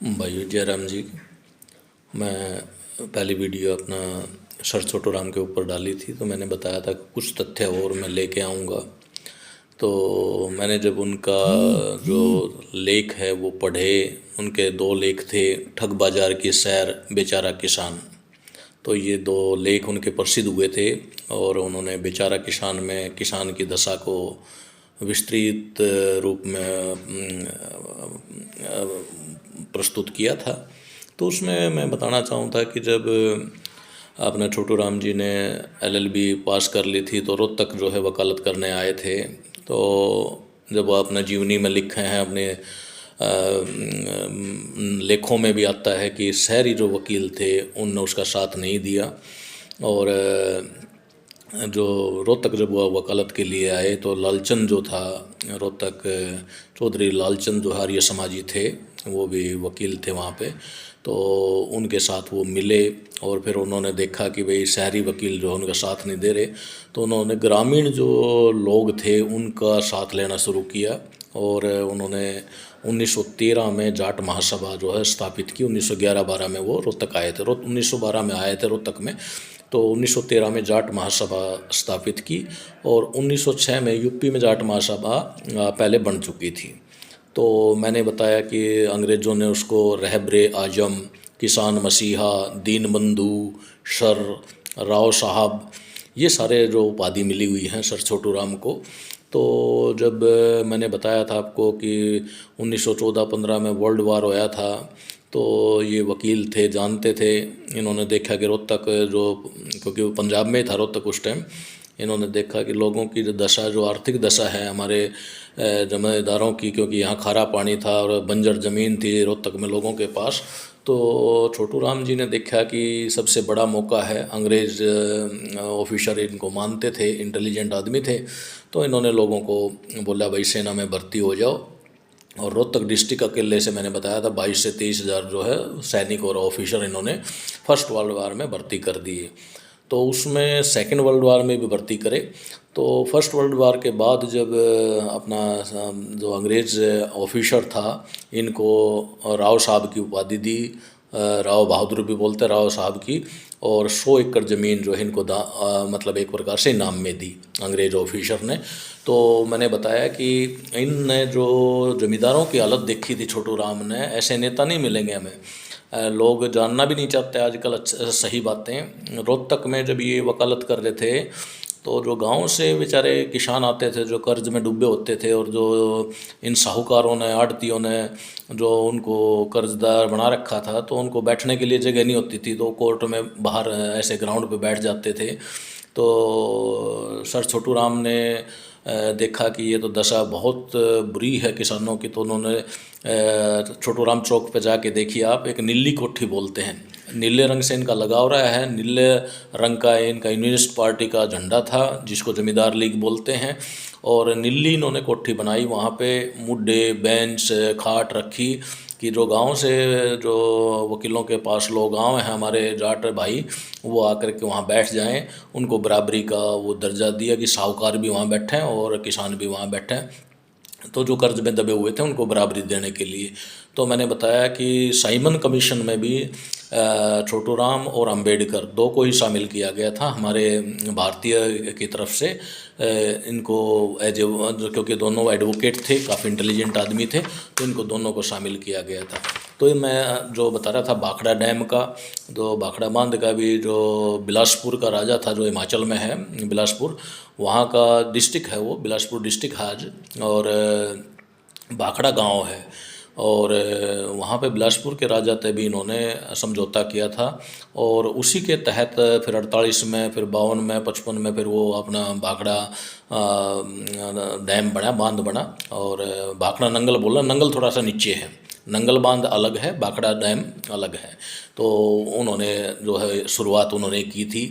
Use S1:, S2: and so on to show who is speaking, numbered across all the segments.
S1: भाई जयराम जी। मैं पहली वीडियो अपना सर छोटू राम के ऊपर डाली थी, तो मैंने बताया था कि कुछ तथ्य और मैं लेके आऊँगा। तो मैंने जब उनका जो लेख है वो पढ़े, उनके दो लेख थे, ठग बाजार की सैर, बेचारा किसान। तो ये दो लेख उनके प्रसिद्ध हुए थे और उन्होंने बेचारा किसान में किसान की दशा को विस्तृत रूप में प्रस्तुत किया था। तो उसमें मैं बताना चाहूँगा कि जब अपने छोटू राम जी ने एलएलबी पास कर ली थी तो रोहतक जो है वकालत करने आए थे। तो जब वो अपना जीवनी में लिखे हैं, अपने लेखों में भी आता है कि शहरी जो वकील थे उनने उसका साथ नहीं दिया। और जो रोहतक जब वह वकालत के लिए आए तो लालचंद जो था रोहतक, चौधरी लालचंद जो आर्य समाजी थे, वो भी वकील थे वहाँ पे। तो उनके साथ वो मिले और फिर उन्होंने देखा कि भाई शहरी वकील जो है उनका साथ नहीं दे रहे, तो उन्होंने ग्रामीण जो लोग थे उनका साथ लेना शुरू किया। और उन्होंने 1913 में जाट महासभा जो है स्थापित की। 1911-12 में वो रोहतक आए थे, 1912 में आए थे रोहतक में। तो 1913 में जाट महासभा स्थापित की और 1906 में यूपी में जाट महासभा पहले बन चुकी थी। तो मैंने बताया कि अंग्रेज़ों ने उसको रहबरे आजम, किसान मसीहा, दीन बंधु, सर, राव साहब, ये सारे जो उपाधि मिली हुई हैं सर छोटू राम को। तो जब मैंने बताया था आपको कि 1914-15 में वर्ल्ड वार होया था, तो ये वकील थे, जानते थे। इन्होंने देखा कि रोहतक जो, क्योंकि वो पंजाब में ही था रोहतक उस टाइम, इन्होंने देखा कि लोगों की जो दशा, जो आर्थिक दशा है हमारे जमींदारों की, क्योंकि यहाँ खारा पानी था और बंजर ज़मीन थी रोहतक में लोगों के पास। तो छोटू राम जी ने देखा कि सबसे बड़ा मौका है, अंग्रेज़ ऑफिसर इनको मानते थे, इंटेलिजेंट आदमी थे। तो इन्होंने लोगों को बोला भाई सेना में भर्ती हो जाओ। और रोहतक डिस्ट्रिक्ट अकेले से मैंने बताया था 22 से 23 हज़ार जो है सैनिक और ऑफिसर इन्होंने फर्स्ट वर्ल्ड वार में भर्ती कर दिए। तो उसमें सेकेंड वर्ल्ड वार में भी भर्ती करे। तो फर्स्ट वर्ल्ड वार के बाद जब अपना जो अंग्रेज़ ऑफिसर था, इनको राव साहब की उपाधि दी, राव बहादुर भी बोलते राव साहब की। और 100 एकड़ ज़मीन जो है इनको मतलब एक प्रकार से इनाम में दी अंग्रेज़ ऑफिसर ने। तो मैंने बताया कि इन जो जमींदारों की हालत देखी थी छोटू राम ने, ऐसे नेता नहीं मिलेंगे हमें। लोग जानना भी नहीं चाहते आजकल सही बातें। रोहतक में जब ये वकालत कर रहे थे तो जो गांव से बेचारे किसान आते थे जो कर्ज में डूबे होते थे, और जो इन साहूकारों ने, आड़तियों ने जो उनको कर्जदार बना रखा था, तो उनको बैठने के लिए जगह नहीं होती थी, तो कोर्ट में बाहर ऐसे ग्राउंड पे बैठ जाते थे। तो सर छोटू राम ने देखा कि ये तो दशा बहुत बुरी है किसानों की। तो उन्होंने छोटू राम चौक पे जाके देखिए आप, एक नीली कोठी बोलते हैं, नीले रंग से इनका लगाव रहा है। नीले रंग का इनका यूनिस्ट पार्टी का झंडा था, जिसको जमींदार लीग बोलते हैं। और नीली इन्होंने कोठी बनाई, वहाँ पे मुड्डे, बेंच, खाट रखी कि जो गांव से जो वकीलों के पास लोग गाँव हैं हमारे जाट भाई, वो आकर के वहाँ बैठ जाएं। उनको बराबरी का वो दर्जा दिया कि साहूकार भी वहाँ बैठें और किसान भी वहाँ बैठें। तो जो कर्ज में दबे हुए थे उनको बराबरी देने के लिए। तो मैंने बताया कि साइमन कमीशन में भी छोटू राम और अंबेडकर दो को ही शामिल किया गया था हमारे भारतीय की तरफ से। इनको एज ए, क्योंकि दोनों एडवोकेट थे, काफ़ी इंटेलिजेंट आदमी थे, तो इनको दोनों को शामिल किया गया था। तो मैं जो बता रहा था भाखड़ा डैम का, तो भाखड़ा बांध का भी, जो बिलासपुर का राजा था जो हिमाचल में है, बिलासपुर, वहाँ का डिस्ट्रिक्ट है वो, बिलासपुर डिस्ट्रिक्ट है आज। और भाखड़ा गांव है। और वहाँ पे बिलासपुर के राजा थे भी इन्होंने समझौता किया था। और उसी के तहत फिर 48 में, फिर 52 में, 55 में फिर वो अपना भाखड़ा डैम बना, बांध बना। और भाखड़ा नंगल बोला, नंगल थोड़ा सा नीचे है, नंगल बांध अलग है, भाखड़ा डैम अलग है। तो उन्होंने जो है शुरुआत उन्होंने की थी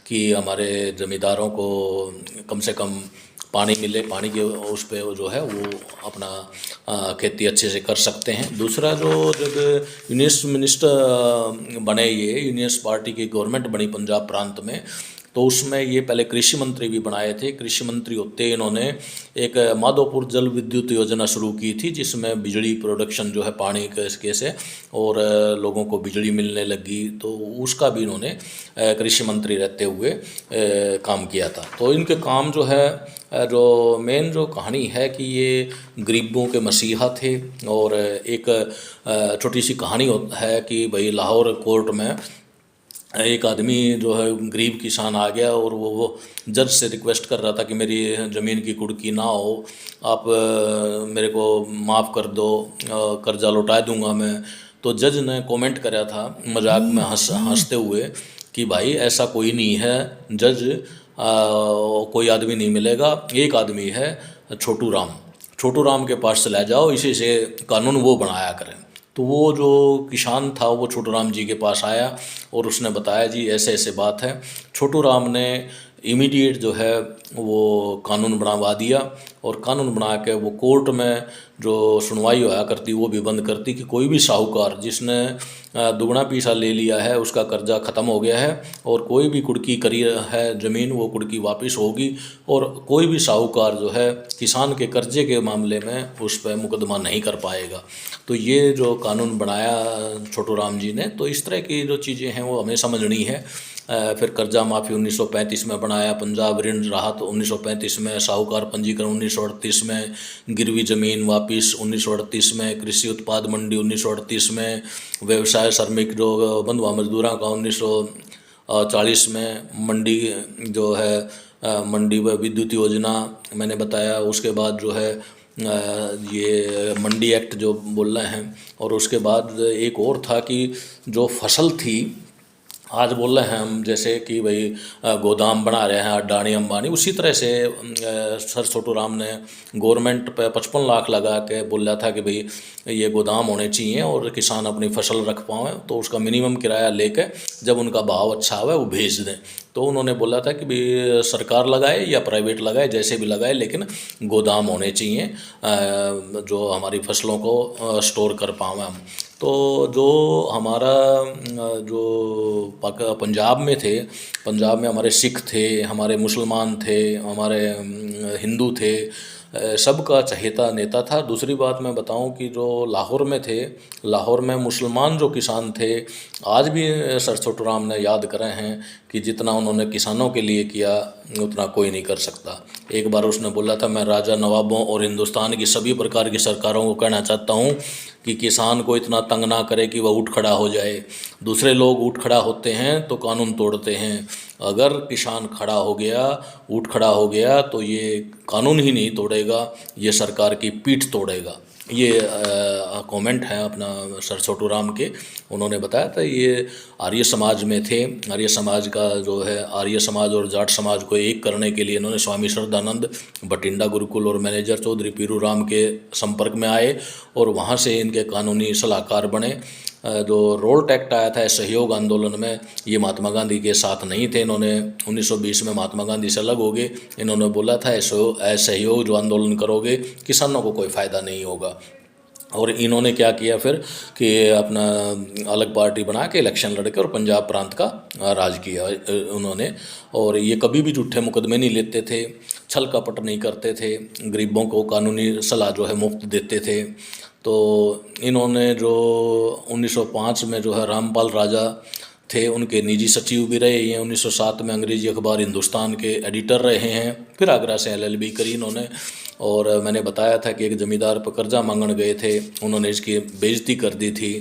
S1: कि हमारे ज़मींदारों को कम से कम पानी मिले, पानी के उस पर जो है वो अपना खेती अच्छे से कर सकते हैं। दूसरा, जो जब यूनियन मिनिस्टर बने, ये यूनियन पार्टी की गवर्नमेंट बनी पंजाब प्रांत में, तो उसमें ये पहले कृषि मंत्री भी बनाए थे। कृषि मंत्री होते इन्होंने एक माधोपुर जल विद्युत योजना शुरू की थी, जिसमें बिजली प्रोडक्शन जो है पानी के से और लोगों को बिजली मिलने लगी। तो उसका भी इन्होंने कृषि मंत्री रहते हुए काम किया था। तो इनके काम जो है जो मेन जो कहानी है कि ये गरीबों के मसीहा थे। और एक छोटी सी कहानी है कि भाई लाहौर कोर्ट में एक आदमी जो है गरीब किसान आ गया और वो जज से रिक्वेस्ट कर रहा था कि मेरी ज़मीन की कुर्की ना हो, आप मेरे को माफ़ कर दो, कर्जा लौटा दूंगा मैं। तो जज ने कमेंट करा था मजाक में हंसते हुए कि भाई ऐसा कोई नहीं है जज, कोई आदमी नहीं मिलेगा, एक आदमी है छोटू राम, छोटू राम के पास चला जाओ, इसी से कानून वो बनाया करें। तो वो जो किसान था वो छोटू राम जी के पास आया और उसने बताया जी ऐसे ऐसे बात है। छोटू राम ने इमीडिएट जो है वो कानून बनवा दिया और कानून बना के वो कोर्ट में जो सुनवाई होया करती वो भी बंद करती कि कोई भी साहूकार जिसने दुगना पैसा ले लिया है उसका कर्जा ख़त्म हो गया है और कोई भी कुर्की करी है ज़मीन वो कुर्की वापस होगी और कोई भी साहूकार जो है किसान के कर्जे के मामले में उस पर मुकदमा नहीं कर पाएगा। तो ये जो कानून बनाया छोटू राम जी ने, तो इस तरह की जो चीज़ें हैं वो हमें समझनी है। फिर कर्जा माफ़ी 1935 में बनाया, पंजाब ऋण राहत 1935 में, साहूकार पंजीकरण 1938 में, गिरवी ज़मीन वापिस 1938 में, कृषि उत्पाद मंडी 1938 में, व्यवसाय श्रमिक जो बंधुआ मजदूरों का 1940 में, मंडी जो है मंडी व विद्युत योजना मैंने बताया। उसके बाद जो है ये मंडी एक्ट जो बोल रहे हैं। और उसके बाद एक और था कि जो फसल थी, आज बोल रहे हैं हम जैसे कि भाई गोदाम बना रहे हैं अडानी अंबानी, उसी तरह से सर छोटू राम ने गवर्नमेंट पे 55 लाख लगा के बोल रहा था कि भाई ये गोदाम होने चाहिए और किसान अपनी फसल रख पाएँ, तो उसका मिनिमम किराया लेके जब उनका भाव अच्छा हुआ वो भेज दें। तो उन्होंने बोला था कि भाई सरकार लगाए या प्राइवेट लगाए, जैसे भी लगाए, लेकिन गोदाम होने चाहिए जो हमारी फसलों को स्टोर कर पाएँ हम। तो जो हमारा जो पंजाब में थे, पंजाब में हमारे सिख थे, हमारे मुसलमान थे, हमारे हिंदू थे, सबका चहेता नेता था। दूसरी बात मैं बताऊं कि जो लाहौर में थे, लाहौर में मुसलमान जो किसान थे, आज भी सर छोटू राम ने याद करे हैं कि जितना उन्होंने किसानों के लिए किया उतना कोई नहीं कर सकता। एक बार उसने बोला था, मैं राजा नवाबों और हिंदुस्तान की सभी प्रकार की सरकारों को कहना चाहता हूँ कि किसान को इतना तंग ना करे कि वह उठ खड़ा हो जाए। दूसरे लोग उठ खड़ा होते हैं तो कानून तोड़ते हैं, अगर किसान खड़ा हो गया, उठ खड़ा हो गया, तो ये कानून ही नहीं तोड़ेगा, ये सरकार की पीठ तोड़ेगा। ये कमेंट है अपना सर छोटू राम के। उन्होंने बताया था ये आर्य समाज में थे, आर्य समाज का जो है आर्य समाज और जाट समाज को एक करने के लिए इन्होंने स्वामी श्रद्धानंद बठिंडा गुरुकुल और मैनेजर चौधरी पीरू राम के संपर्क में आए और वहाँ से इनके कानूनी सलाहकार बने। जो रोल्ट एक्ट आया था सहयोग आंदोलन में, ये महात्मा गांधी के साथ नहीं थे। इन्होंने 1920 में महात्मा गांधी से अलग हो गए। इन्होंने बोला था असहयोग जो आंदोलन करोगे किसानों को कोई फ़ायदा नहीं होगा। और इन्होंने क्या किया फिर कि अपना अलग पार्टी बना के इलेक्शन लड़के और पंजाब प्रांत का राज किया उन्होंने। और ये कभी भी झूठे मुकदमे नहीं लेते थे, छल कपट नहीं करते थे, गरीबों को कानूनी सलाह जो है मुफ्त देते थे। तो इन्होंने जो 1905 में जो है रामपाल राजा थे उनके निजी सचिव भी रहे हैं। 1907 में अंग्रेजी अखबार हिंदुस्तान के एडिटर रहे हैं। फिर आगरा से LLB करी इन्होंने। और मैंने बताया था कि एक ज़मींदार पर कर्जा मांगने गए थे, उन्होंने इसकी बेइज्जती कर दी थी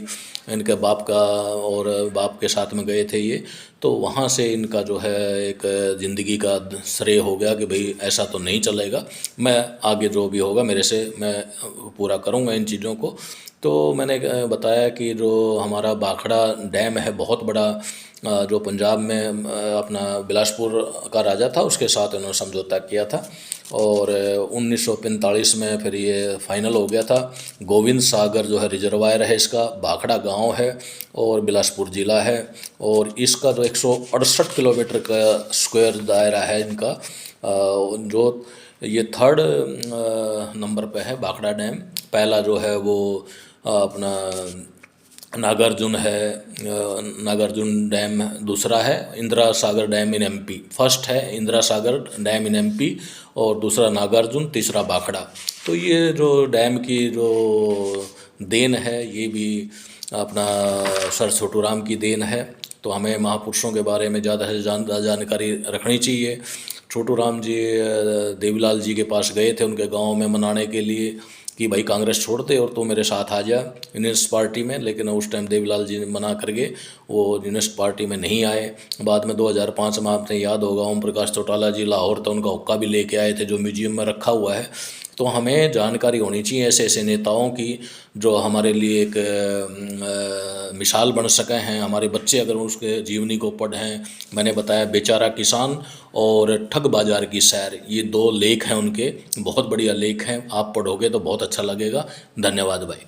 S1: इनके बाप का, और बाप के साथ में गए थे ये। तो वहाँ से इनका जो है एक ज़िंदगी का श्रेय हो गया कि भाई ऐसा तो नहीं चलेगा, मैं आगे जो भी होगा मेरे से मैं पूरा करूँगा इन चीज़ों को। तो मैंने बताया कि जो हमारा भाखड़ा डैम है बहुत बड़ा, जो पंजाब में अपना बिलासपुर का राजा था उसके साथ इन्होंने समझौता किया था। और 1945 में फिर ये फाइनल हो गया था। गोविंद सागर जो है रिजर्वायर है इसका, भाखड़ा गांव है और बिलासपुर ज़िला है। और इसका जो 168 किलोमीटर का स्क्वायर दायरा है इनका, जो ये थर्ड नंबर पे है भाखड़ा डैम। पहला जो है वो अपना नागार्जुन है, नागार्जुन डैम दूसरा है, Indira Sagar dam in MP. First है Indira Sagar dam in MP और दूसरा नागार्जुन, तीसरा भाखड़ा। तो ये जो डैम की जो देन है ये भी अपना सर छोटू राम की देन है। तो हमें महापुरुषों के बारे में ज़्यादा से ज़्यादा जानकारी रखनी चाहिए। छोटू राम जी देवीलाल जी के पास गए थे उनके गांव में मनाने के लिए कि भाई कांग्रेस छोड़ दे और तू मेरे साथ आ जा यूनिस्ट पार्टी में, लेकिन उस टाइम देवीलाल जी ने मना कर गए, वो यूनिस्ट पार्टी में नहीं आए। बाद में 2005 में आपने याद होगा ओम प्रकाश चौटाला जी लाहौर तो उनका हुक्का भी लेके आए थे जो म्यूजियम में रखा हुआ है। तो हमें जानकारी होनी चाहिए ऐसे ऐसे नेताओं की जो हमारे लिए एक मिसाल बन सके हैं। हमारे बच्चे अगर उसके जीवनी को पढ़ें, मैंने बताया बेचारा किसान और ठग बाजार की सैर, ये दो लेख हैं उनके, बहुत बढ़िया लेख हैं। आप पढ़ोगे तो बहुत अच्छा लगेगा। धन्यवाद भाई।